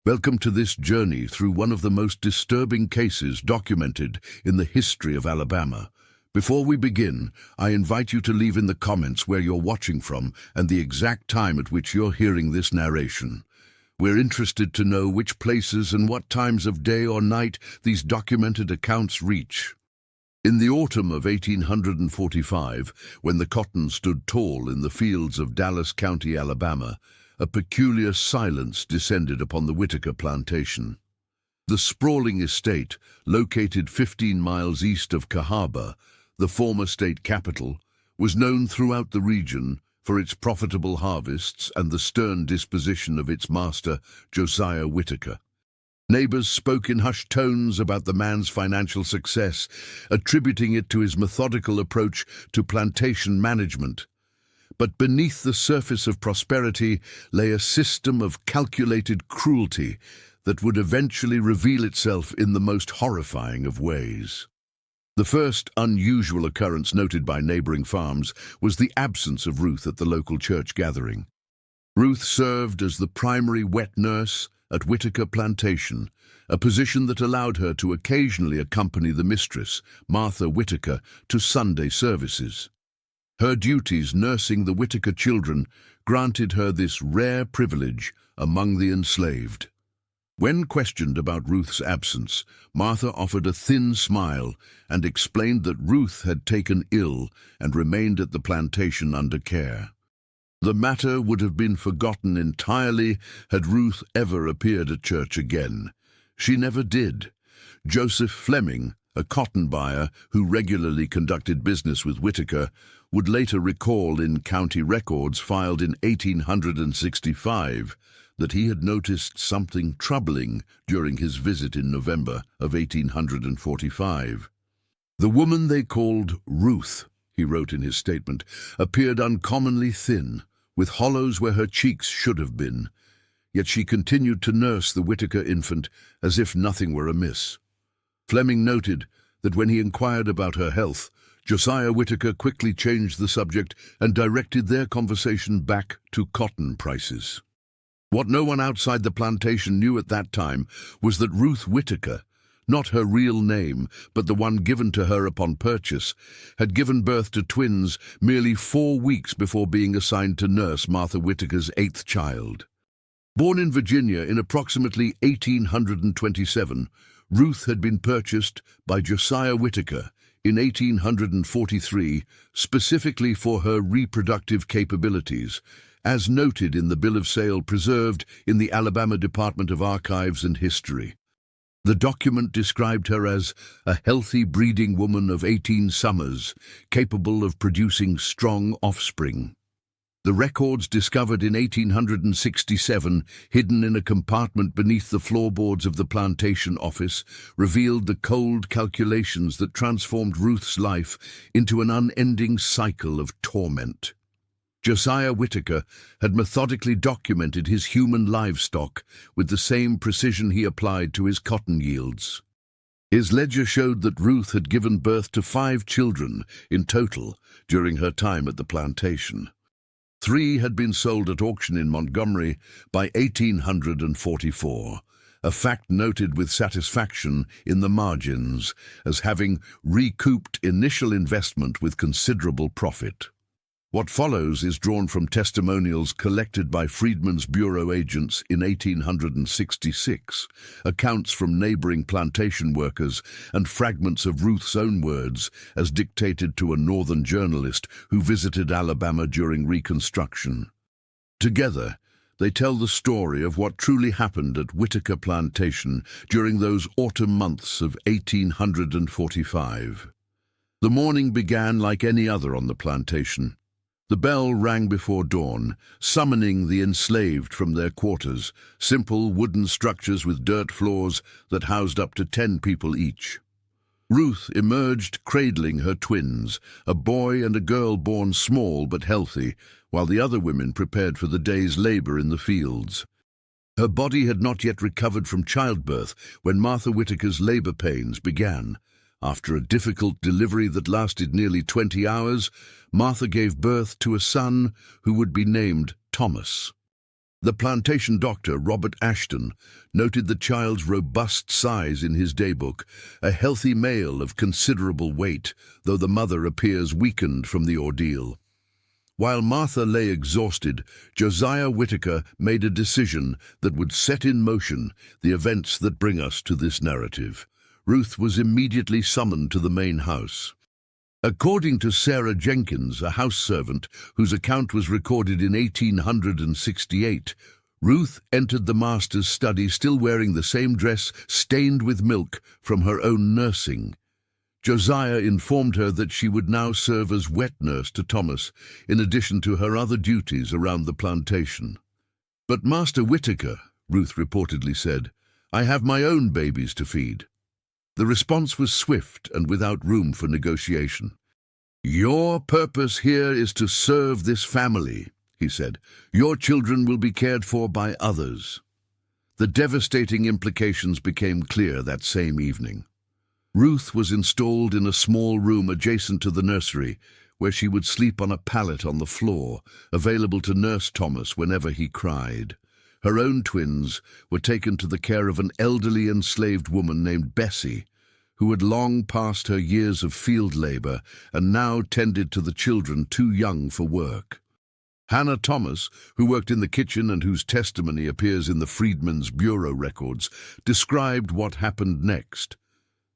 Welcome to this journey through one of the most disturbing cases documented in the history of Alabama. Before we begin, I invite you to leave in the comments where you're watching from and the exact time at which you're hearing this narration. We're interested to know which places and what times of day or night these documented accounts reach. In the autumn of 1845, when the cotton stood tall in the fields of Dallas County, Alabama, a peculiar silence descended upon the Whitaker plantation. The sprawling estate, located 15 miles east of Cahaba, the former state capital, was known throughout the region for its profitable harvests and the stern disposition of its master, Josiah Whitaker. Neighbors spoke in hushed tones about the man's financial success, attributing it to his methodical approach to plantation management. But beneath the surface of prosperity lay a system of calculated cruelty that would eventually reveal itself in the most horrifying of ways. The first unusual occurrence noted by neighboring farms was the absence of Ruth at the local church gathering. Ruth served as the primary wet nurse at Whitaker Plantation, a position that allowed her to occasionally accompany the mistress, Martha Whitaker, to Sunday services. Her duties nursing the Whitaker children granted her this rare privilege among the enslaved. When questioned about Ruth's absence, Martha offered a thin smile and explained that Ruth had taken ill and remained at the plantation under care. The matter would have been forgotten entirely had Ruth ever appeared at church again. She never did. Joseph Fleming, a cotton buyer who regularly conducted business with Whitaker, would later recall in county records filed in 1865 that he had noticed something troubling during his visit in November of 1845. "The woman they called Ruth," he wrote in his statement, "appeared uncommonly thin, with hollows where her cheeks should have been, yet she continued to nurse the Whitaker infant as if nothing were amiss." Fleming noted that when he inquired about her health, Josiah Whitaker quickly changed the subject and directed their conversation back to cotton prices. What no one outside the plantation knew at that time was that Ruth Whitaker, not her real name, but the one given to her upon purchase, had given birth to twins merely 4 weeks before being assigned to nurse Martha Whitaker's 8th child. Born in Virginia in approximately 1827, Ruth had been purchased by Josiah Whitaker in 1843 specifically for her reproductive capabilities, as noted in the bill of sale preserved in the Alabama Department of Archives and History. The document described her as a healthy breeding woman of 18 summers, capable of producing strong offspring. The records discovered in 1867, hidden in a compartment beneath the floorboards of the plantation office, revealed the cold calculations that transformed Ruth's life into an unending cycle of torment. Josiah Whitaker had methodically documented his human livestock with the same precision he applied to his cotton yields. His ledger showed that Ruth had given birth to 5 children in total during her time at the plantation. 3 had been sold at auction in Montgomery by 1844, a fact noted with satisfaction in the margins as having recouped initial investment with considerable profit. What follows is drawn from testimonials collected by Freedmen's Bureau agents in 1866, accounts from neighboring plantation workers, and fragments of Ruth's own words as dictated to a northern journalist who visited Alabama during Reconstruction. Together, they tell the story of what truly happened at Whitaker Plantation during those autumn months of 1845. The morning began like any other on the plantation. The bell rang before dawn, summoning the enslaved from their quarters, simple wooden structures with dirt floors that housed up to 10 people each. Ruth emerged cradling her twins, a boy and a girl born small but healthy, while the other women prepared for the day's labor in the fields. Her body had not yet recovered from childbirth when Martha Whitaker's labor pains began. After a difficult delivery that lasted nearly 20 hours, Martha gave birth to a son who would be named Thomas. The plantation doctor, Robert Ashton, noted the child's robust size in his daybook, a healthy male of considerable weight, though the mother appears weakened from the ordeal. While Martha lay exhausted, Josiah Whitaker made a decision that would set in motion the events that bring us to this narrative. Ruth was immediately summoned to the main house. According to Sarah Jenkins, a house servant whose account was recorded in 1868, Ruth entered the master's study still wearing the same dress stained with milk from her own nursing. Josiah informed her that she would now serve as wet nurse to Thomas, in addition to her other duties around the plantation. "But Master Whitaker," Ruth reportedly said, "I have my own babies to feed." The response was swift and without room for negotiation. "Your purpose here is to serve this family," he said. "Your children will be cared for by others." The devastating implications became clear that same evening. Ruth was installed in a small room adjacent to the nursery, where she would sleep on a pallet on the floor, available to nurse Thomas whenever he cried. Her own twins were taken to the care of an elderly enslaved woman named Bessie, who had long passed her years of field labor and now tended to the children too young for work. Hannah Thomas, who worked in the kitchen and whose testimony appears in the Freedmen's Bureau records, described what happened next.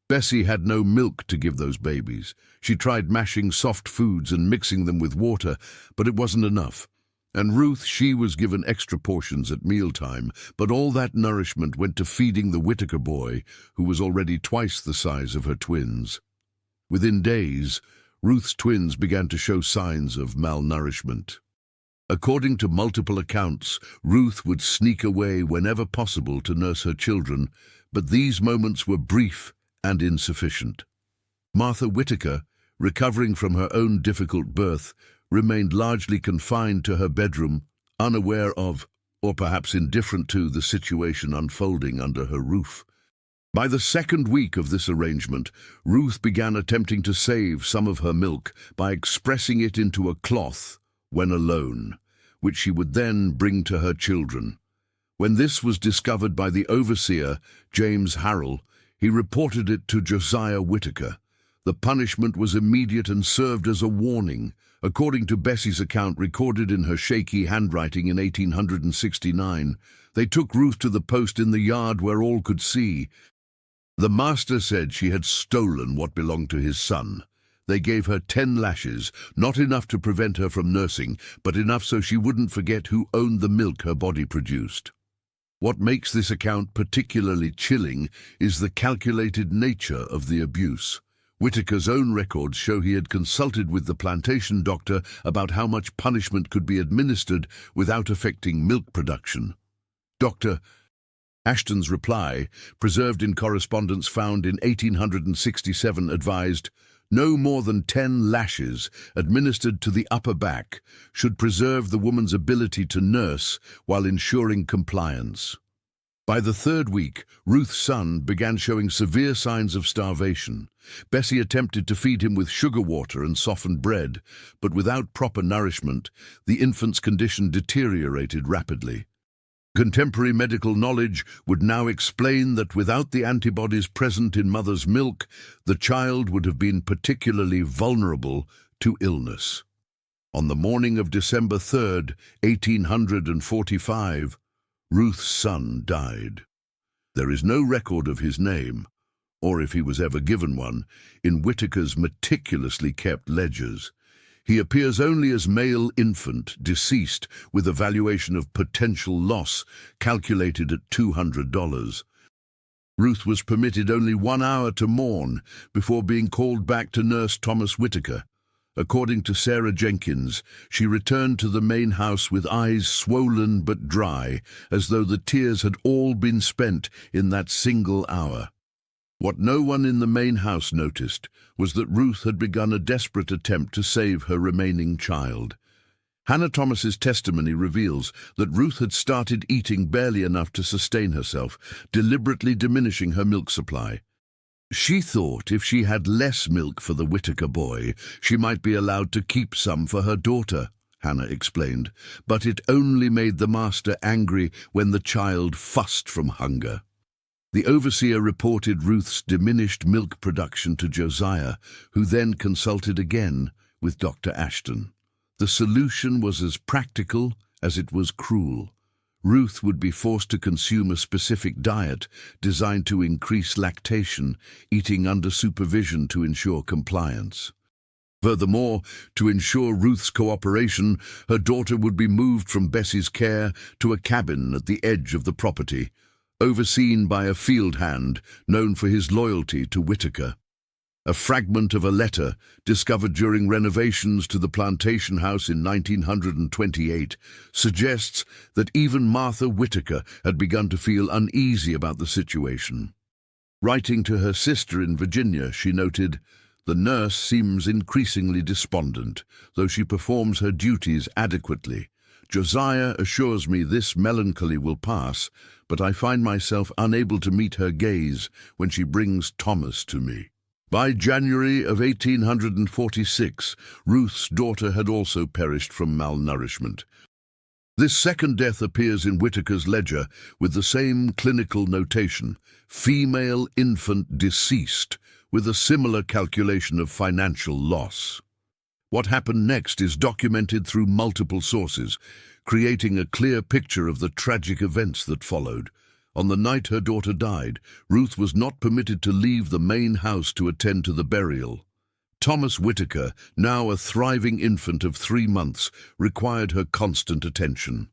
Bessie had no milk to give those babies. She tried mashing soft foods and mixing them with water, but it wasn't enough. And Ruth, she was given extra portions at mealtime, but all that nourishment went to feeding the Whitaker boy, who was already twice the size of her twins. Within days, Ruth's twins began to show signs of malnourishment. According to multiple accounts, Ruth would sneak away whenever possible to nurse her children, but these moments were brief and insufficient. Martha Whitaker, recovering from her own difficult birth, remained largely confined to her bedroom, unaware of, or perhaps indifferent to, the situation unfolding under her roof. By the second week of this arrangement, Ruth began attempting to save some of her milk by expressing it into a cloth when alone, which she would then bring to her children. When this was discovered by the overseer, James Harrell, he reported it to Josiah Whitaker. The punishment was immediate and served as a warning. According to Bessie's account recorded in her shaky handwriting in 1869, they took Ruth to the post in the yard where all could see. The master said she had stolen what belonged to his son. They gave her 10 lashes, not enough to prevent her from nursing, but enough so she wouldn't forget who owned the milk her body produced. What makes this account particularly chilling is the calculated nature of the abuse. Whitaker's own records show he had consulted with the plantation doctor about how much punishment could be administered without affecting milk production. Dr. Ashton's reply, preserved in correspondence found in 1867, advised, "No more than 10 lashes administered to the upper back should preserve the woman's ability to nurse while ensuring compliance." By the third week, Ruth's son began showing severe signs of starvation. Bessie attempted to feed him with sugar water and softened bread, but without proper nourishment, the infant's condition deteriorated rapidly. Contemporary medical knowledge would now explain that without the antibodies present in mother's milk, the child would have been particularly vulnerable to illness. On the morning of December 3rd, 1845, Ruth's son died. There is no record of his name, or if he was ever given one, in Whitaker's meticulously kept ledgers. He appears only as male infant, deceased, with a valuation of potential loss calculated at $200. Ruth was permitted only 1 hour to mourn before being called back to nurse Thomas Whitaker. According to Sarah Jenkins, she returned to the main house with eyes swollen but dry, as though the tears had all been spent in that single hour. What no one in the main house noticed was that Ruth had begun a desperate attempt to save her remaining child. Hannah Thomas's testimony reveals that Ruth had started eating barely enough to sustain herself, deliberately diminishing her milk supply. She thought if she had less milk for the Whitaker boy, she might be allowed to keep some for her daughter. Hannah explained, but it only made the master angry when the child fussed from hunger. The overseer reported Ruth's diminished milk production to Josiah, who then consulted again with Dr. Ashton. The solution was as practical as it was cruel. Ruth would be forced to consume a specific diet designed to increase lactation, eating under supervision to ensure compliance. Furthermore, to ensure Ruth's cooperation, her daughter would be moved from Bessie's care to a cabin at the edge of the property, overseen by a field hand known for his loyalty to Whitaker. A fragment of a letter, discovered during renovations to the plantation house in 1928, suggests that even Martha Whitaker had begun to feel uneasy about the situation. Writing to her sister in Virginia, she noted, "The nurse seems increasingly despondent, though she performs her duties adequately. Josiah assures me this melancholy will pass, but I find myself unable to meet her gaze when she brings Thomas to me." By January of 1846, Ruth's daughter had also perished from malnourishment. This second death appears in Whitaker's ledger with the same clinical notation, female infant deceased, with a similar calculation of financial loss. What happened next is documented through multiple sources, creating a clear picture of the tragic events that followed. On the night her daughter died, Ruth was not permitted to leave the main house to attend to the burial. Thomas Whitaker, now a thriving infant of 3 months, required her constant attention.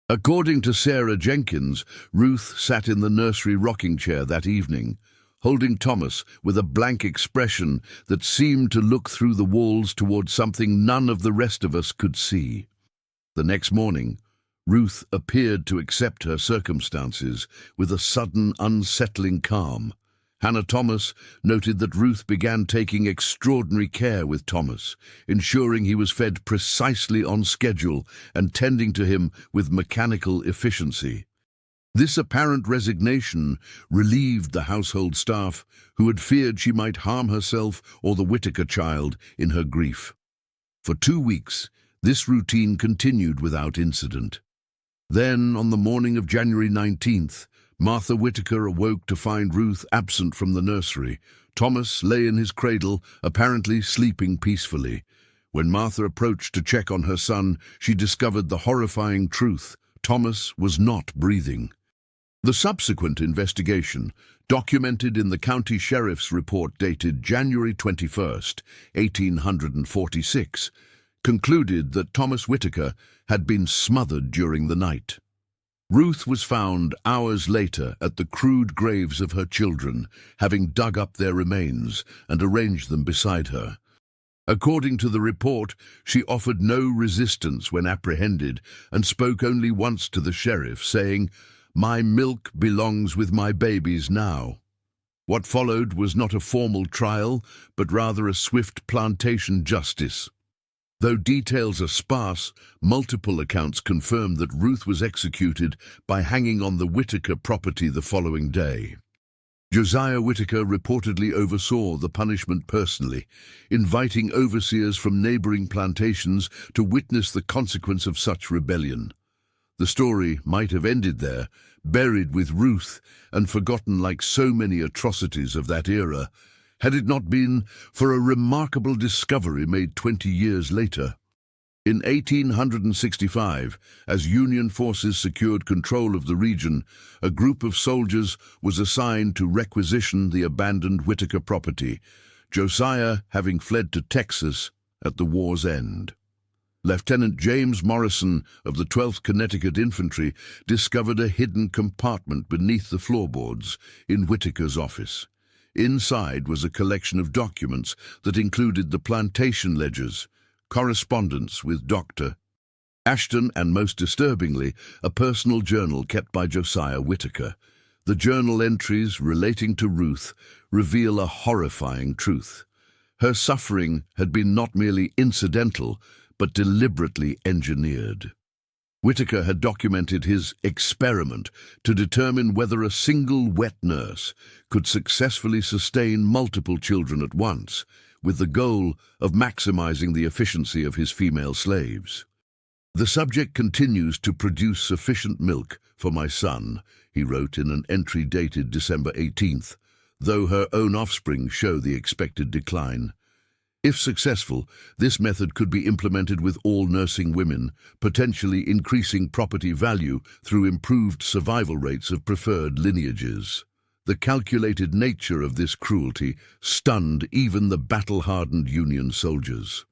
According to Sarah Jenkins, Ruth sat in the nursery rocking chair that evening, holding Thomas with a blank expression that seemed to look through the walls toward something none of the rest of us could see. The next morning, Ruth appeared to accept her circumstances with a sudden, unsettling calm. Hannah Thomas noted that Ruth began taking extraordinary care with Thomas, ensuring he was fed precisely on schedule and tending to him with mechanical efficiency. This apparent resignation relieved the household staff, who had feared she might harm herself or the Whitaker child in her grief. For 2 weeks, this routine continued without incident. Then, on the morning of January 19th, Martha Whitaker awoke to find Ruth absent from the nursery. Thomas lay in his cradle, apparently sleeping peacefully. When Martha approached to check on her son, she discovered the horrifying truth: Thomas was not breathing. The subsequent investigation, documented in the county sheriff's report dated January 21st, 1846, concluded that Thomas Whitaker had been smothered during the night. Ruth was found hours later at the crude graves of her children, having dug up their remains and arranged them beside her. According to the report, she offered no resistance when apprehended and spoke only once to the sheriff, saying, "My milk belongs with my babies now." What followed was not a formal trial, but rather a swift plantation justice. Though details are sparse, multiple accounts confirm that Ruth was executed by hanging on the Whitaker property the following day. Josiah Whitaker reportedly oversaw the punishment personally, inviting overseers from neighboring plantations to witness the consequence of such rebellion. The story might have ended there, buried with Ruth and forgotten like so many atrocities of that era, had it not been for a remarkable discovery made 20 years later. In 1865, as Union forces secured control of the region, a group of soldiers was assigned to requisition the abandoned Whitaker property, Josiah having fled to Texas at the war's end. Lieutenant James Morrison of the 12th Connecticut Infantry discovered a hidden compartment beneath the floorboards in Whitaker's office. Inside was a collection of documents that included the plantation ledgers, correspondence with Dr. Ashton, and most disturbingly, a personal journal kept by Josiah Whitaker. The journal entries relating to Ruth reveal a horrifying truth. Her suffering had been not merely incidental, but deliberately engineered. Whitaker had documented his experiment to determine whether a single wet nurse could successfully sustain multiple children at once, with the goal of maximizing the efficiency of his female slaves. The subject continues to produce sufficient milk for my son, he wrote in an entry dated December 18th, though her own offspring show the expected decline. If successful, this method could be implemented with all nursing women, potentially increasing property value through improved survival rates of preferred lineages. The calculated nature of this cruelty stunned even the battle-hardened Union soldiers.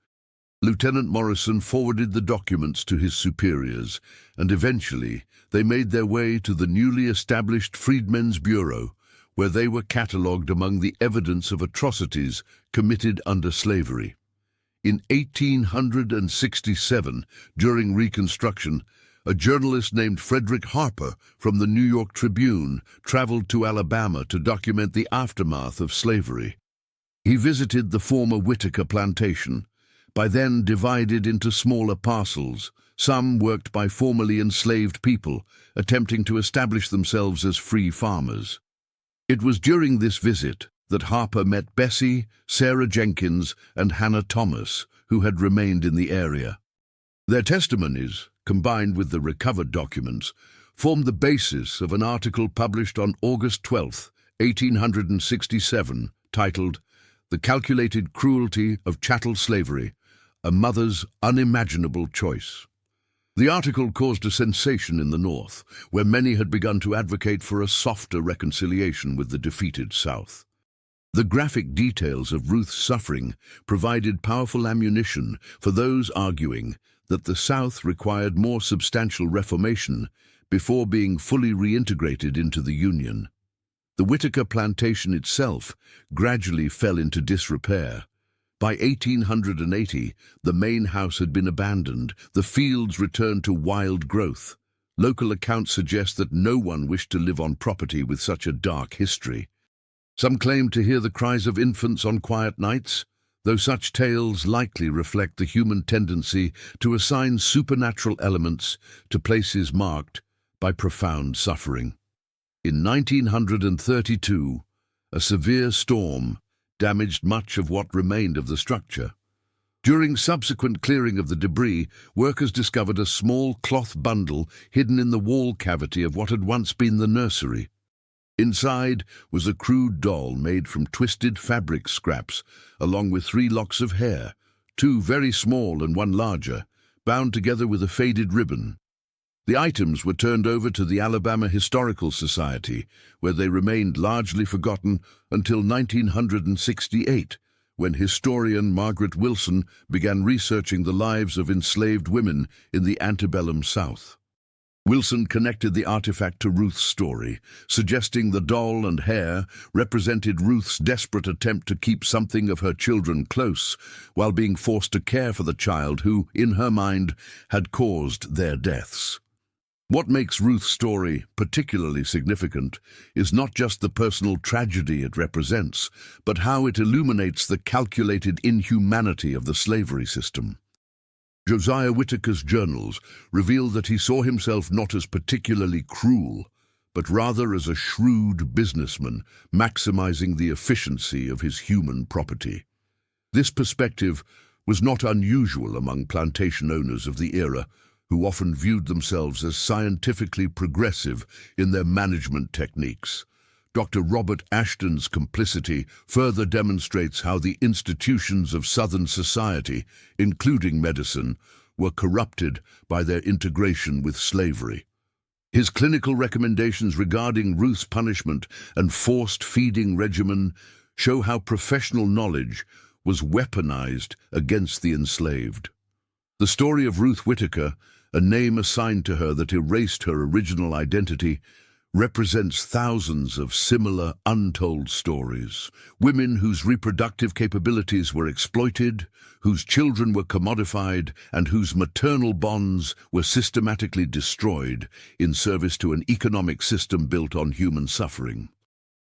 Lieutenant Morrison forwarded the documents to his superiors, and eventually they made their way to the newly established Freedmen's Bureau, where they were catalogued among the evidence of atrocities committed under slavery. In 1867, during Reconstruction, a journalist named Frederick Harper from the New York Tribune traveled to Alabama to document the aftermath of slavery. He visited the former Whitaker plantation, by then divided into smaller parcels. Some worked by formerly enslaved people, attempting to establish themselves as free farmers. It was during this visit that Harper met Bessie, Sarah Jenkins, and Hannah Thomas, who had remained in the area. Their testimonies, combined with the recovered documents, formed the basis of an article published on August 12, 1867, titled "The Calculated Cruelty of Chattel Slavery, a Mother's Unimaginable Choice." The article caused a sensation in the North, where many had begun to advocate for a softer reconciliation with the defeated South. The graphic details of Ruth's suffering provided powerful ammunition for those arguing that the South required more substantial reformation before being fully reintegrated into the Union. The Whitaker plantation itself gradually fell into disrepair. By 1880, the main house had been abandoned, the fields returned to wild growth. Local accounts suggest that no one wished to live on property with such a dark history. Some claim to hear the cries of infants on quiet nights, though such tales likely reflect the human tendency to assign supernatural elements to places marked by profound suffering. In 1932, a severe storm damaged much of what remained of the structure. During subsequent clearing of the debris, workers discovered a small cloth bundle hidden in the wall cavity of what had once been the nursery. Inside was a crude doll made from twisted fabric scraps, along with 3 locks of hair, 2 very small and 1 larger, bound together with a faded ribbon. The items were turned over to the Alabama Historical Society, where they remained largely forgotten until 1968, when historian Margaret Wilson began researching the lives of enslaved women in the antebellum South. Wilson connected the artifact to Ruth's story, suggesting the doll and hair represented Ruth's desperate attempt to keep something of her children close, while being forced to care for the child who, in her mind, had caused their deaths. What makes Ruth's story particularly significant is not just the personal tragedy it represents, but how it illuminates the calculated inhumanity of the slavery system. Josiah Whitaker's journals reveal that he saw himself not as particularly cruel, but rather as a shrewd businessman, maximizing the efficiency of his human property. This perspective was not unusual among plantation owners of the era, who often viewed themselves as scientifically progressive in their management techniques. Dr. Robert Ashton's complicity further demonstrates how the institutions of Southern society, including medicine, were corrupted by their integration with slavery. His clinical recommendations regarding Ruth's punishment and forced feeding regimen show how professional knowledge was weaponized against the enslaved. The story of Ruth Whitaker, a name assigned to her that erased her original identity, represents thousands of similar untold stories. Women whose reproductive capabilities were exploited, whose children were commodified, and whose maternal bonds were systematically destroyed in service to an economic system built on human suffering.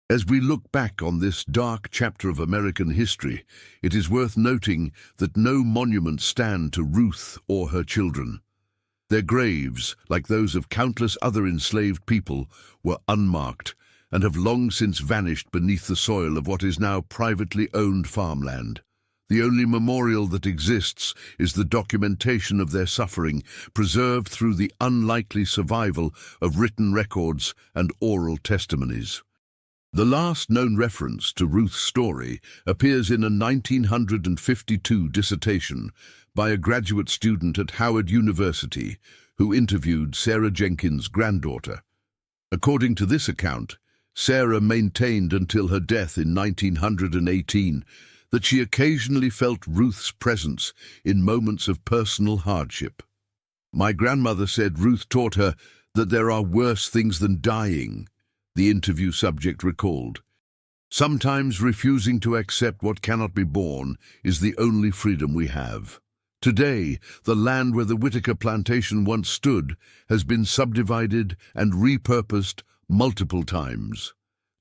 As we look back on this dark chapter of American history, it is worth noting that no monuments stand to Ruth or her children. Their graves, like those of countless other enslaved people, were unmarked and have long since vanished beneath the soil of what is now privately owned farmland. The only memorial that exists is the documentation of their suffering, preserved through the unlikely survival of written records and oral testimonies. The last known reference to Ruth's story appears in a 1952 dissertation by a graduate student at Howard University who interviewed Sarah Jenkins' granddaughter. According to this account, Sarah maintained until her death in 1918 that she occasionally felt Ruth's presence in moments of personal hardship. "My grandmother said Ruth taught her that there are worse things than dying," the interview subject recalled. "Sometimes refusing to accept what cannot be borne is the only freedom we have." Today, the land where the Whitaker plantation once stood has been subdivided and repurposed multiple times.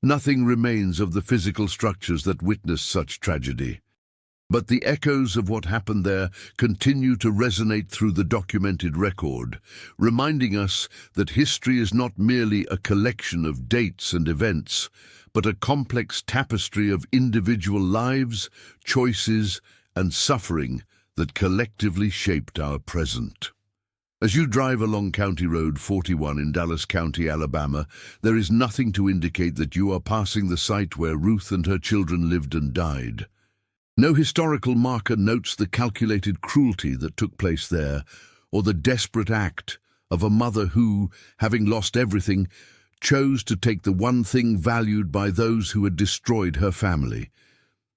Nothing remains of the physical structures that witnessed such tragedy. But the echoes of what happened there continue to resonate through the documented record, reminding us that history is not merely a collection of dates and events, but a complex tapestry of individual lives, choices, and suffering that collectively shaped our present. As you drive along County Road 41 in Dallas County, Alabama, there is nothing to indicate that you are passing the site where Ruth and her children lived and died. No historical marker notes the calculated cruelty that took place there, or the desperate act of a mother who, having lost everything, chose to take the one thing valued by those who had destroyed her family.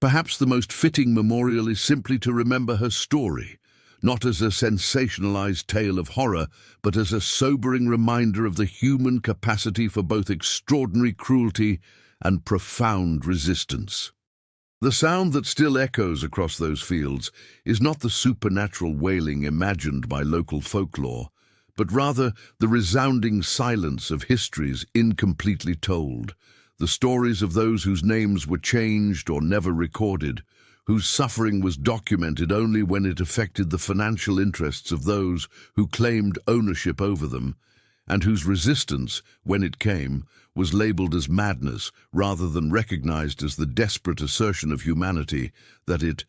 Perhaps the most fitting memorial is simply to remember her story, not as a sensationalized tale of horror, but as a sobering reminder of the human capacity for both extraordinary cruelty and profound resistance. The sound that still echoes across those fields is not the supernatural wailing imagined by local folklore, but rather the resounding silence of histories incompletely told, the stories of those whose names were changed or never recorded, whose suffering was documented only when it affected the financial interests of those who claimed ownership over them, and whose resistance, when it came, was labeled as madness rather than recognized as the desperate assertion of humanity that it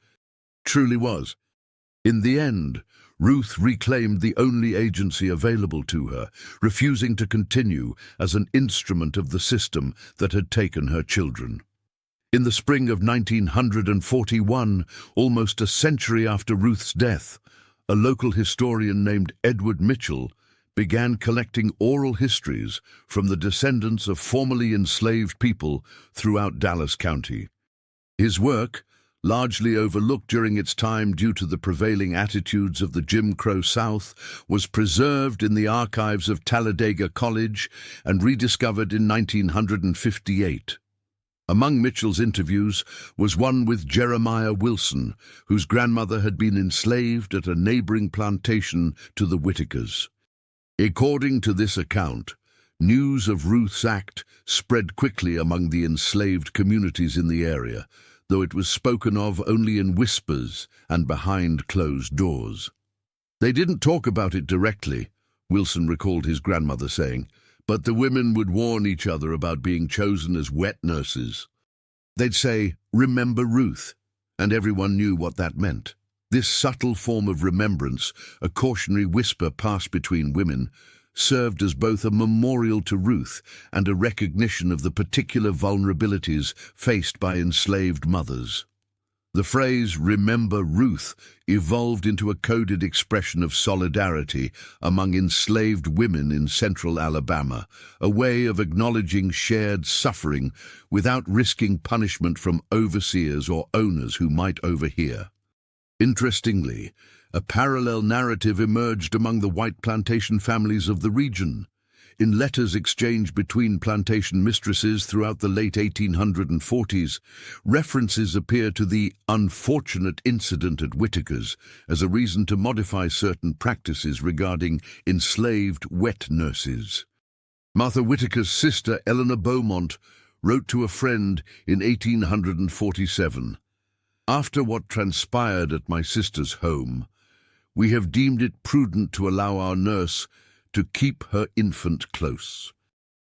truly was. In the end, Ruth reclaimed the only agency available to her, refusing to continue as an instrument of the system that had taken her children. In the spring of 1941, almost a century after Ruth's death, a local historian named Edward Mitchell began collecting oral histories from the descendants of formerly enslaved people throughout Dallas County. His work, largely overlooked during its time due to the prevailing attitudes of the Jim Crow South, was preserved in the archives of Talladega College and rediscovered in 1958. Among Mitchell's interviews was one with Jeremiah Wilson, whose grandmother had been enslaved at a neighboring plantation to the Whitakers. According to this account, news of Ruth's act spread quickly among the enslaved communities in the area, though it was spoken of only in whispers and behind closed doors. "They didn't talk about it directly," Wilson recalled his grandmother saying, "but the women would warn each other about being chosen as wet nurses. They'd say, 'Remember Ruth,' and everyone knew what that meant." This subtle form of remembrance, a cautionary whisper passed between women, served as both a memorial to Ruth and a recognition of the particular vulnerabilities faced by enslaved mothers. The phrase, "Remember Ruth," evolved into a coded expression of solidarity among enslaved women in central Alabama, a way of acknowledging shared suffering without risking punishment from overseers or owners who might overhear. Interestingly, a parallel narrative emerged among the white plantation families of the region. In letters exchanged between plantation mistresses throughout the late 1840s, references appear to the unfortunate incident at Whitaker's as a reason to modify certain practices regarding enslaved wet nurses. Martha Whitaker's sister, Eleanor Beaumont, wrote to a friend in 1847, "After what transpired at my sister's home, we have deemed it prudent to allow our nurse to keep her infant close.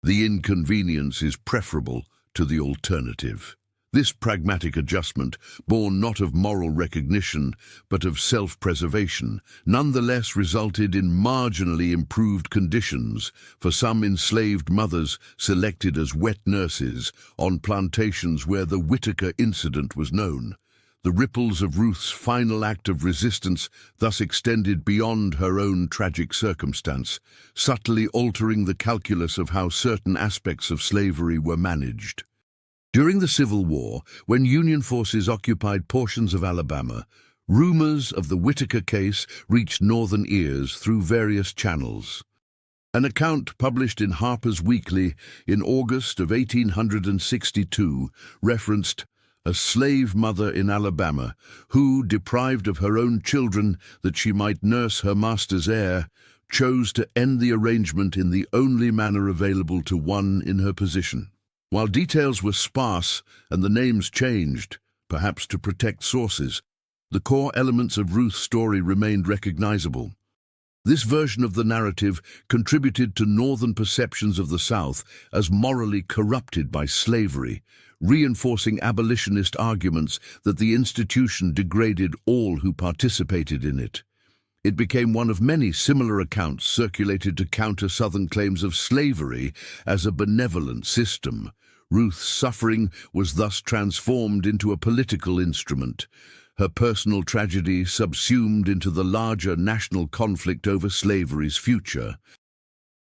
The inconvenience is preferable to the alternative." This pragmatic adjustment, born not of moral recognition, but of self-preservation, nonetheless resulted in marginally improved conditions for some enslaved mothers selected as wet nurses on plantations where the Whitaker incident was known. The ripples of Ruth's final act of resistance thus extended beyond her own tragic circumstance, subtly altering the calculus of how certain aspects of slavery were managed. During the Civil War, when Union forces occupied portions of Alabama, rumors of the Whitaker case reached northern ears through various channels. An account published in Harper's Weekly in August of 1862 referenced a slave mother in Alabama who, deprived of her own children that she might nurse her master's heir, chose to end the arrangement in the only manner available to one in her position. While details were sparse and the names changed, perhaps to protect sources, the core elements of Ruth's story remained recognizable. This version of the narrative contributed to northern perceptions of the South as morally corrupted by slavery, reinforcing abolitionist arguments that the institution degraded all who participated in it. It became one of many similar accounts circulated to counter Southern claims of slavery as a benevolent system. Ruth's suffering was thus transformed into a political instrument, her personal tragedy subsumed into the larger national conflict over slavery's future.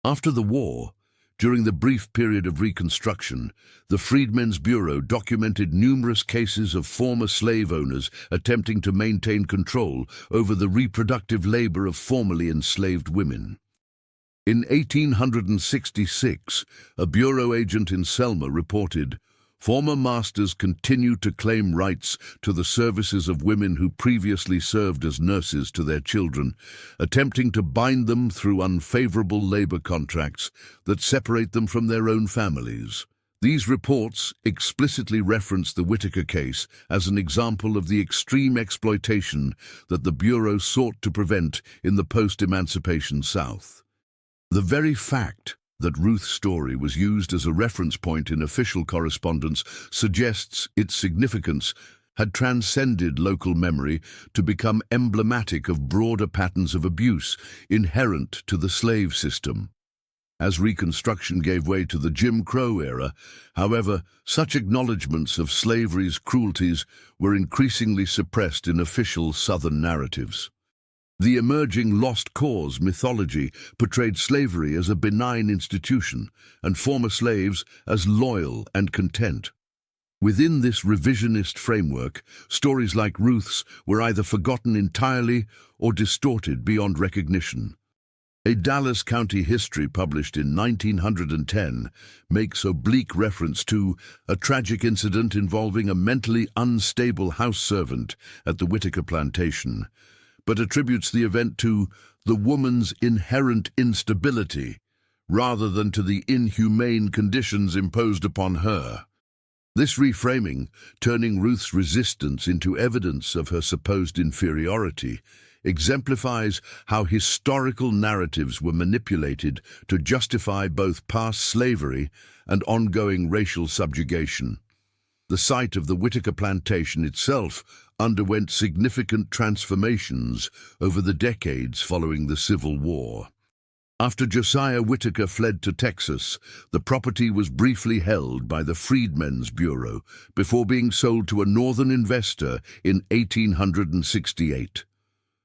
After the war, during the brief period of Reconstruction, the Freedmen's Bureau documented numerous cases of former slave owners attempting to maintain control over the reproductive labor of formerly enslaved women. In 1866, a bureau agent in Selma reported, "Former masters continue to claim rights to the services of women who previously served as nurses to their children, attempting to bind them through unfavorable labor contracts that separate them from their own families." These reports explicitly reference the Whitaker case as an example of the extreme exploitation that the Bureau sought to prevent in the post-emancipation South. The very fact that Ruth's story was used as a reference point in official correspondence suggests its significance had transcended local memory to become emblematic of broader patterns of abuse inherent to the slave system. As Reconstruction gave way to the Jim Crow era, however, such acknowledgments of slavery's cruelties were increasingly suppressed in official Southern narratives. The emerging lost cause mythology portrayed slavery as a benign institution and former slaves as loyal and content. Within this revisionist framework, stories like Ruth's were either forgotten entirely or distorted beyond recognition. A Dallas County history published in 1910 makes oblique reference to a tragic incident involving a mentally unstable house servant at the Whitaker plantation, but attributes the event to the woman's inherent instability rather than to the inhumane conditions imposed upon her. This reframing, turning Ruth's resistance into evidence of her supposed inferiority, exemplifies how historical narratives were manipulated to justify both past slavery and ongoing racial subjugation. The site of the Whitaker plantation itself underwent significant transformations over the decades following the Civil War. After Josiah Whitaker fled to Texas, the property was briefly held by the Freedmen's Bureau before being sold to a northern investor in 1868.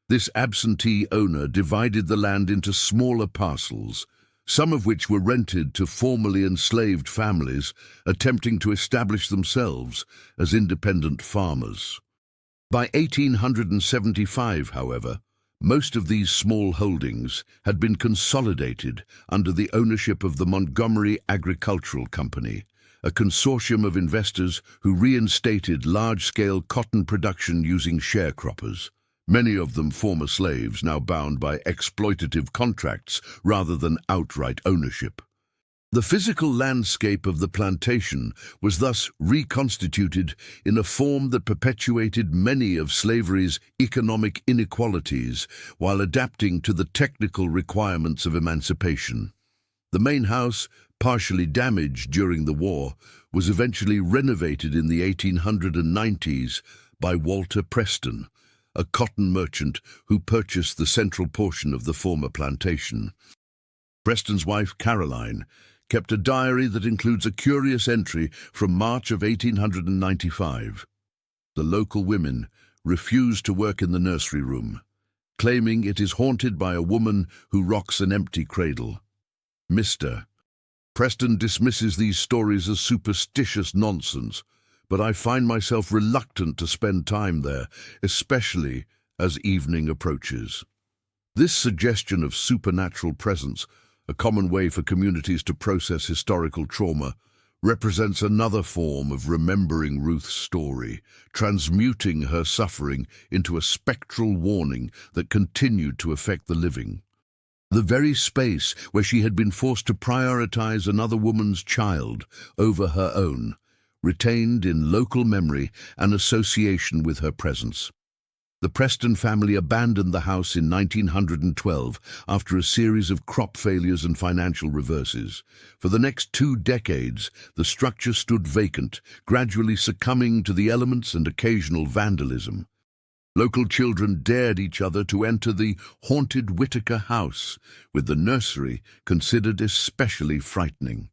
This absentee owner divided the land into smaller parcels, some of which were rented to formerly enslaved families attempting to establish themselves as independent farmers. By 1875, however, most of these small holdings had been consolidated under the ownership of the Montgomery Agricultural Company, a consortium of investors who reinstated large-scale cotton production using sharecroppers, many of them former slaves now bound by exploitative contracts rather than outright ownership. The physical landscape of the plantation was thus reconstituted in a form that perpetuated many of slavery's economic inequalities while adapting to the technical requirements of emancipation. The main house, partially damaged during the war, was eventually renovated in the 1890s by Walter Preston, a cotton merchant who purchased the central portion of the former plantation. Preston's wife, Caroline, kept a diary that includes a curious entry from March of 1895. The local women refused to work in the nursery room, claiming it is haunted by a woman who rocks an empty cradle. Mr. Preston dismisses these stories as superstitious nonsense, but I find myself reluctant to spend time there, especially as evening approaches. This suggestion of supernatural presence, a common way for communities to process historical trauma, represents another form of remembering Ruth's story, transmuting her suffering into a spectral warning that continued to affect the living. The very space where she had been forced to prioritize another woman's child over her own retained in local memory an association with her presence. The Preston family abandoned the house in 1912 after a series of crop failures and financial reverses. For the next 2 decades, the structure stood vacant, gradually succumbing to the elements and occasional vandalism. Local children dared each other to enter the haunted Whitaker house, with the nursery considered especially frightening.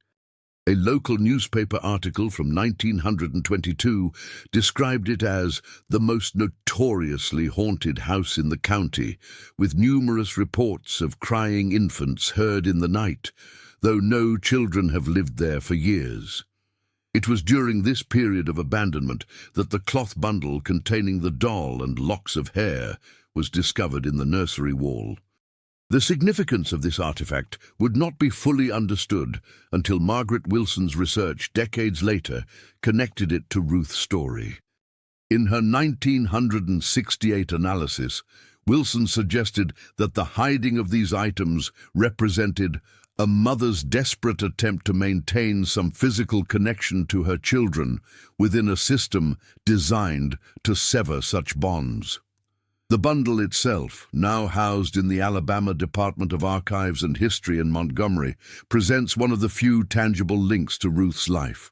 A local newspaper article from 1922 described it as the most notoriously haunted house in the county, with numerous reports of crying infants heard in the night, though no children have lived there for years. It was during this period of abandonment that the cloth bundle containing the doll and locks of hair was discovered in the nursery wall. The significance of this artifact would not be fully understood until Margaret Wilson's research decades later connected it to Ruth's story. In her 1968 analysis, Wilson suggested that the hiding of these items represented a mother's desperate attempt to maintain some physical connection to her children within a system designed to sever such bonds. The bundle itself, now housed in the Alabama Department of Archives and History in Montgomery, presents one of the few tangible links to Ruth's life.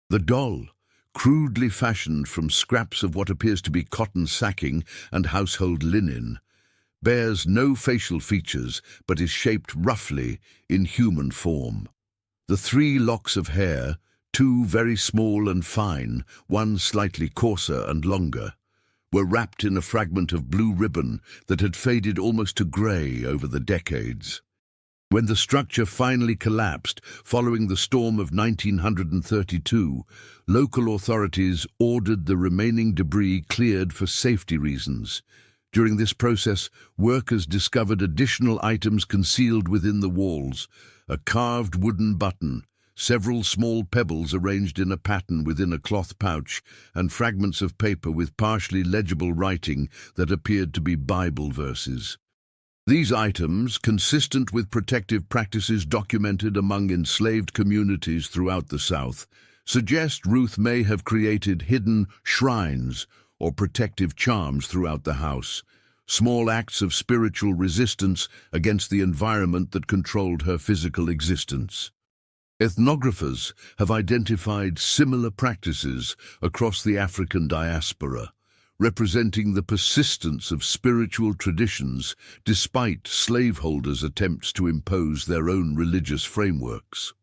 The doll, crudely fashioned from scraps of what appears to be cotton sacking and household linen, bears no facial features but is shaped roughly in human form. The 3 locks of hair, 2 very small and fine, one slightly coarser and longer, were wrapped in a fragment of blue ribbon that had faded almost to grey over the decades. When the structure finally collapsed following the storm of 1932, local authorities ordered the remaining debris cleared for safety reasons. During this process, workers discovered additional items concealed within the walls: a carved wooden button, several small pebbles arranged in a pattern within a cloth pouch, and fragments of paper with partially legible writing that appeared to be Bible verses. These items, consistent with protective practices documented among enslaved communities throughout the South, suggest Ruth may have created hidden shrines or protective charms throughout the house, small acts of spiritual resistance against the environment that controlled her physical existence. Ethnographers have identified similar practices across the African diaspora, representing the persistence of spiritual traditions despite slaveholders' attempts to impose their own religious frameworks.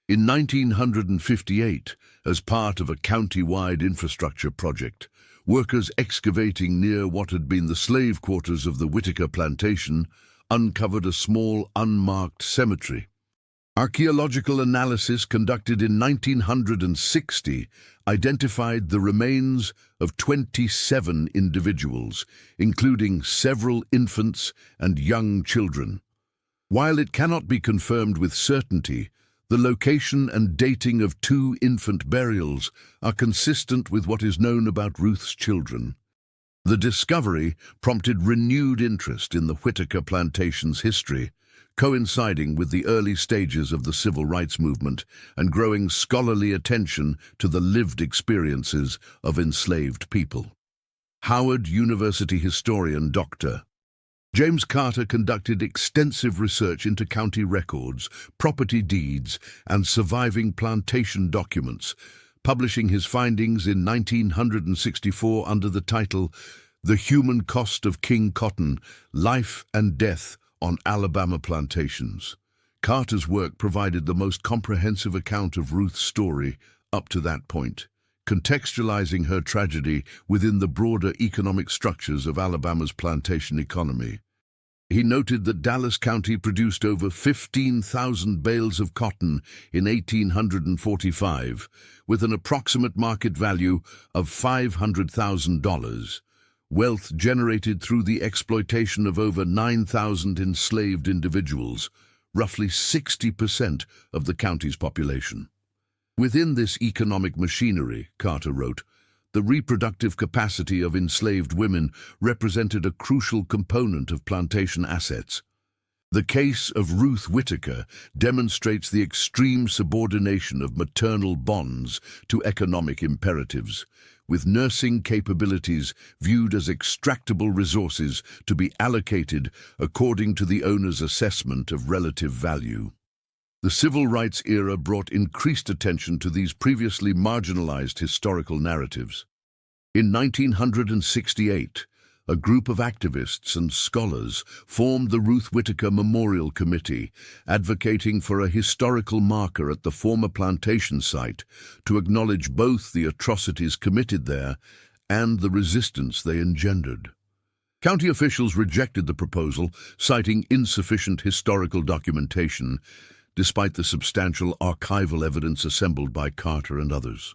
In 1958, as part of a county-wide infrastructure project, workers excavating near what had been the slave quarters of the Whitaker plantation uncovered a small, unmarked cemetery. Archaeological analysis conducted in 1960 identified the remains of 27 individuals, including several infants and young children. While it cannot be confirmed with certainty, the location and dating of 2 infant burials are consistent with what is known about Ruth's children. The discovery prompted renewed interest in the Whitaker plantation's history, coinciding with the early stages of the civil rights movement and growing scholarly attention to the lived experiences of enslaved people. Howard University historian Dr. James Carter conducted extensive research into county records, property deeds, and surviving plantation documents, publishing his findings in 1964 under the title The Human Cost of King Cotton, Life and Death on Alabama Plantations. Carter's work provided the most comprehensive account of Ruth's story up to that point, contextualizing her tragedy within the broader economic structures of Alabama's plantation economy. He noted that Dallas County produced over 15,000 bales of cotton in 1845, with an approximate market value of $500,000, wealth generated through the exploitation of over 9,000 enslaved individuals, roughly 60% of the county's population. Within this economic machinery, Carter wrote, the reproductive capacity of enslaved women represented a crucial component of plantation assets. The case of Ruth Whitaker demonstrates the extreme subordination of maternal bonds to economic imperatives, with nursing capabilities viewed as extractable resources to be allocated according to the owner's assessment of relative value. The Civil Rights era brought increased attention to these previously marginalized historical narratives. In 1968, a group of activists and scholars formed the Ruth Whitaker Memorial Committee, advocating for a historical marker at the former plantation site to acknowledge both the atrocities committed there and the resistance they engendered. County officials rejected the proposal, citing insufficient historical documentation, despite the substantial archival evidence assembled by Carter and others.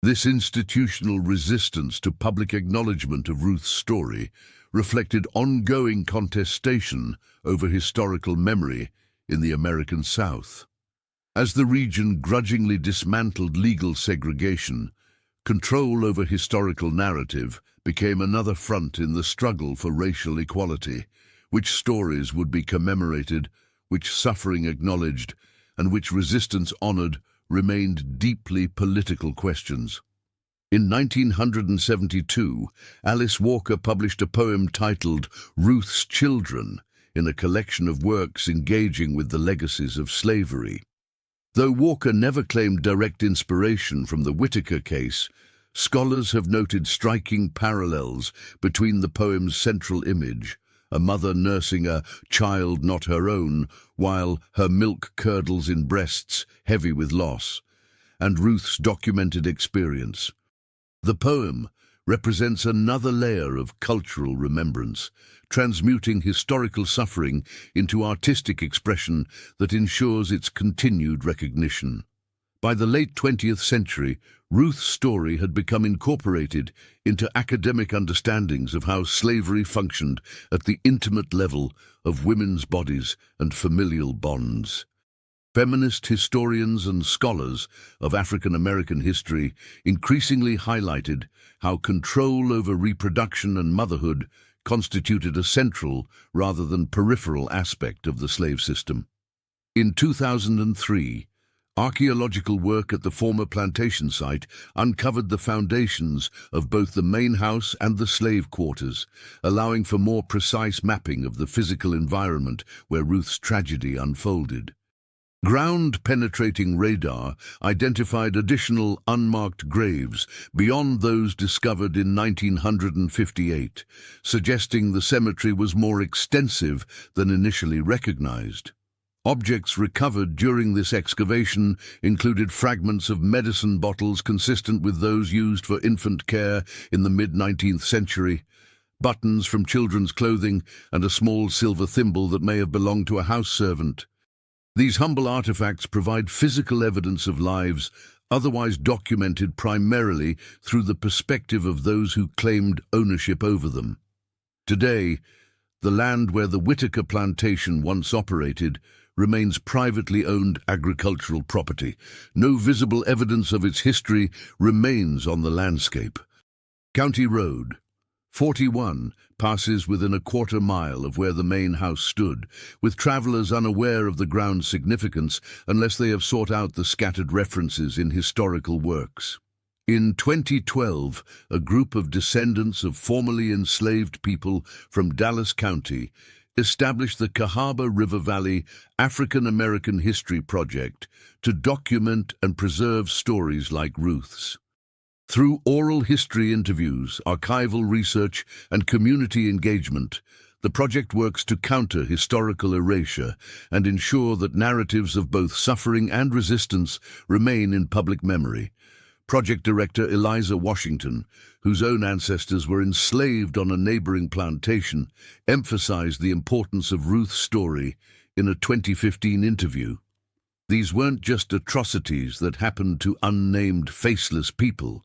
This institutional resistance to public acknowledgement of Ruth's story reflected ongoing contestation over historical memory in the American South. As the region grudgingly dismantled legal segregation, control over historical narrative became another front in the struggle for racial equality, which stories would be commemorated, which suffering acknowledged, and which resistance honored, remained deeply political questions. In 1972, Alice Walker published a poem titled Ruth's Children in a collection of works engaging with the legacies of slavery. Though Walker never claimed direct inspiration from the Whitaker case, scholars have noted striking parallels between the poem's central image, a mother nursing a child not her own while her milk curdles in breasts heavy with loss, and Ruth's documented experience. The poem represents another layer of cultural remembrance, transmuting historical suffering into artistic expression that ensures its continued recognition. By the late 20th century, Ruth's story had become incorporated into academic understandings of how slavery functioned at the intimate level of women's bodies and familial bonds. Feminist historians and scholars of African American history increasingly highlighted how control over reproduction and motherhood constituted a central rather than peripheral aspect of the slave system. In 2003, archaeological work at the former plantation site uncovered the foundations of both the main house and the slave quarters, allowing for more precise mapping of the physical environment where Ruth's tragedy unfolded. Ground-penetrating radar identified additional unmarked graves beyond those discovered in 1958, suggesting the cemetery was more extensive than initially recognized. Objects recovered during this excavation included fragments of medicine bottles consistent with those used for infant care in the mid-19th century, buttons from children's clothing, and a small silver thimble that may have belonged to a house servant. These humble artifacts provide physical evidence of lives otherwise documented primarily through the perspective of those who claimed ownership over them. Today, the land where the Whitaker plantation once operated remains privately owned agricultural property. No visible evidence of its history remains on the landscape. County Road 41 passes within a quarter mile of where the main house stood, with travelers unaware of the ground's significance unless they have sought out the scattered references in historical works. In 2012, a group of descendants of formerly enslaved people from Dallas County established the Cahaba River Valley African American History Project to document and preserve stories like Ruth's. Through oral history interviews, archival research, and community engagement, the project works to counter historical erasure and ensure that narratives of both suffering and resistance remain in public memory. Project Director Eliza Washington, whose own ancestors were enslaved on a neighboring plantation, emphasized the importance of Ruth's story in a 2015 interview. These weren't just atrocities that happened to unnamed, faceless people.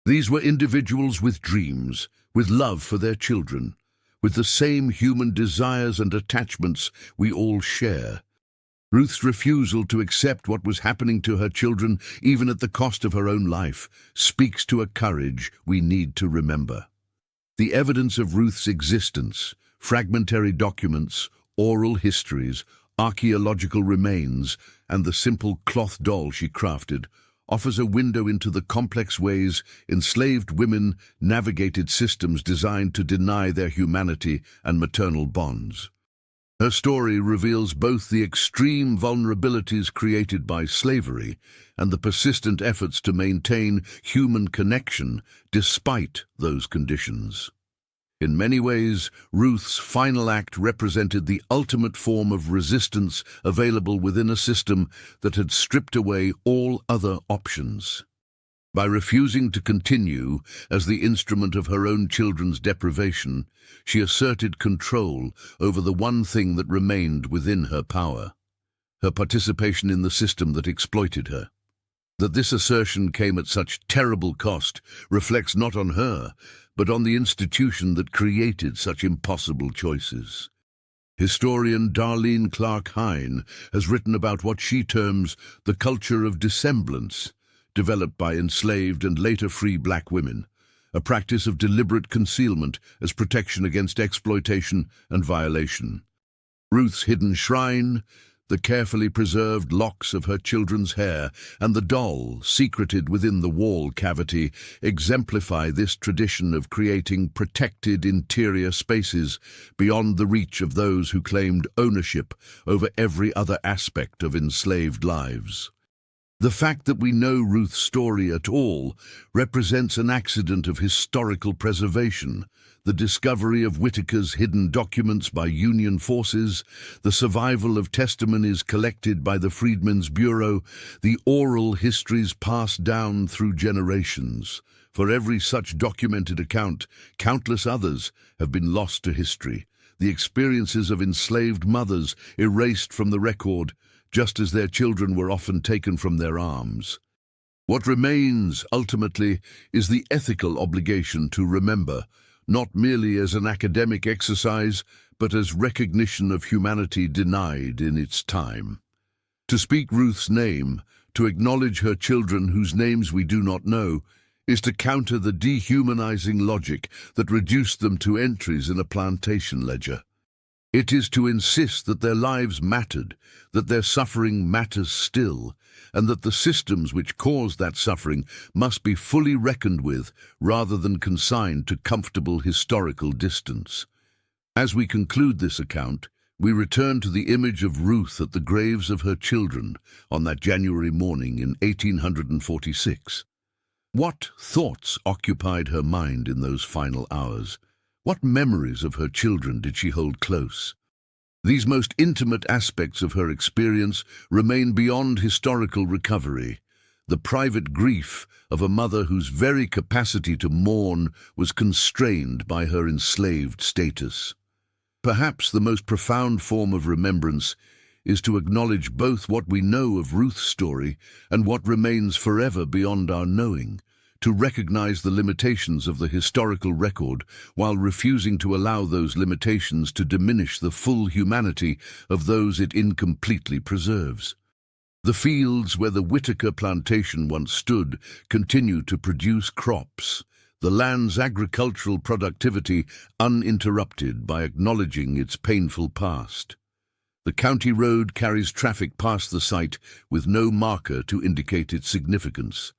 These were individuals with dreams, with love for their children, with the same human desires and attachments we all share. Ruth's refusal to accept what was happening to her children, even at the cost of her own life, speaks to a courage we need to remember. The evidence of Ruth's existence, fragmentary documents, oral histories, archaeological remains, and the simple cloth doll she crafted, offers a window into the complex ways enslaved women navigated systems designed to deny their humanity and maternal bonds. Her story reveals both the extreme vulnerabilities created by slavery and the persistent efforts to maintain human connection despite those conditions. In many ways, Ruth's final act represented the ultimate form of resistance available within a system that had stripped away all other options. By refusing to continue as the instrument of her own children's deprivation, she asserted control over the one thing that remained within her power: her participation in the system that exploited her. That this assertion came at such terrible cost reflects not on her, but on the institution that created such impossible choices. Historian Darlene Clark Hine has written about what she terms the culture of dissemblance, developed by enslaved and later free black women, a practice of deliberate concealment as protection against exploitation and violation. Ruth's hidden shrine, the carefully preserved locks of her children's hair, and the doll secreted within the wall cavity exemplify this tradition of creating protected interior spaces beyond the reach of those who claimed ownership over every other aspect of enslaved lives. The fact that we know Ruth's story at all represents an accident of historical preservation: the discovery of Whitaker's hidden documents by Union forces, the survival of testimonies collected by the Freedmen's Bureau, the oral histories passed down through generations. For every such documented account, countless others have been lost to history, the experiences of enslaved mothers erased from the record, just as their children were often taken from their arms. What remains, ultimately, is the ethical obligation to remember, not merely as an academic exercise, but as recognition of humanity denied in its time. To speak Ruth's name, to acknowledge her children whose names we do not know, is to counter the dehumanizing logic that reduced them to entries in a plantation ledger. It is to insist that their lives mattered, that their suffering matters still, and that the systems which caused that suffering must be fully reckoned with rather than consigned to comfortable historical distance. As we conclude this account, we return to the image of Ruth at the graves of her children on that January morning in 1846. What thoughts occupied her mind in those final hours? What memories of her children did she hold close? These most intimate aspects of her experience remain beyond historical recovery. The private grief of a mother whose very capacity to mourn was constrained by her enslaved status. Perhaps the most profound form of remembrance is to acknowledge both what we know of Ruth's story and what remains forever beyond our knowing, to recognize the limitations of the historical record while refusing to allow those limitations to diminish the full humanity of those it incompletely preserves. The fields where the Whitaker plantation once stood continue to produce crops, the land's agricultural productivity uninterrupted by acknowledging its painful past. The county road carries traffic past the site with no marker to indicate its significance.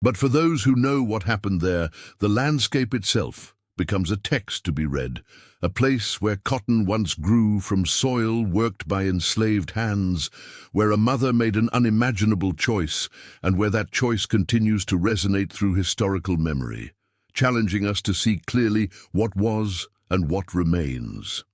But for those who know what happened there, the landscape itself becomes a text to be read, a place where cotton once grew from soil worked by enslaved hands, where a mother made an unimaginable choice, and where that choice continues to resonate through historical memory, challenging us to see clearly what was and what remains.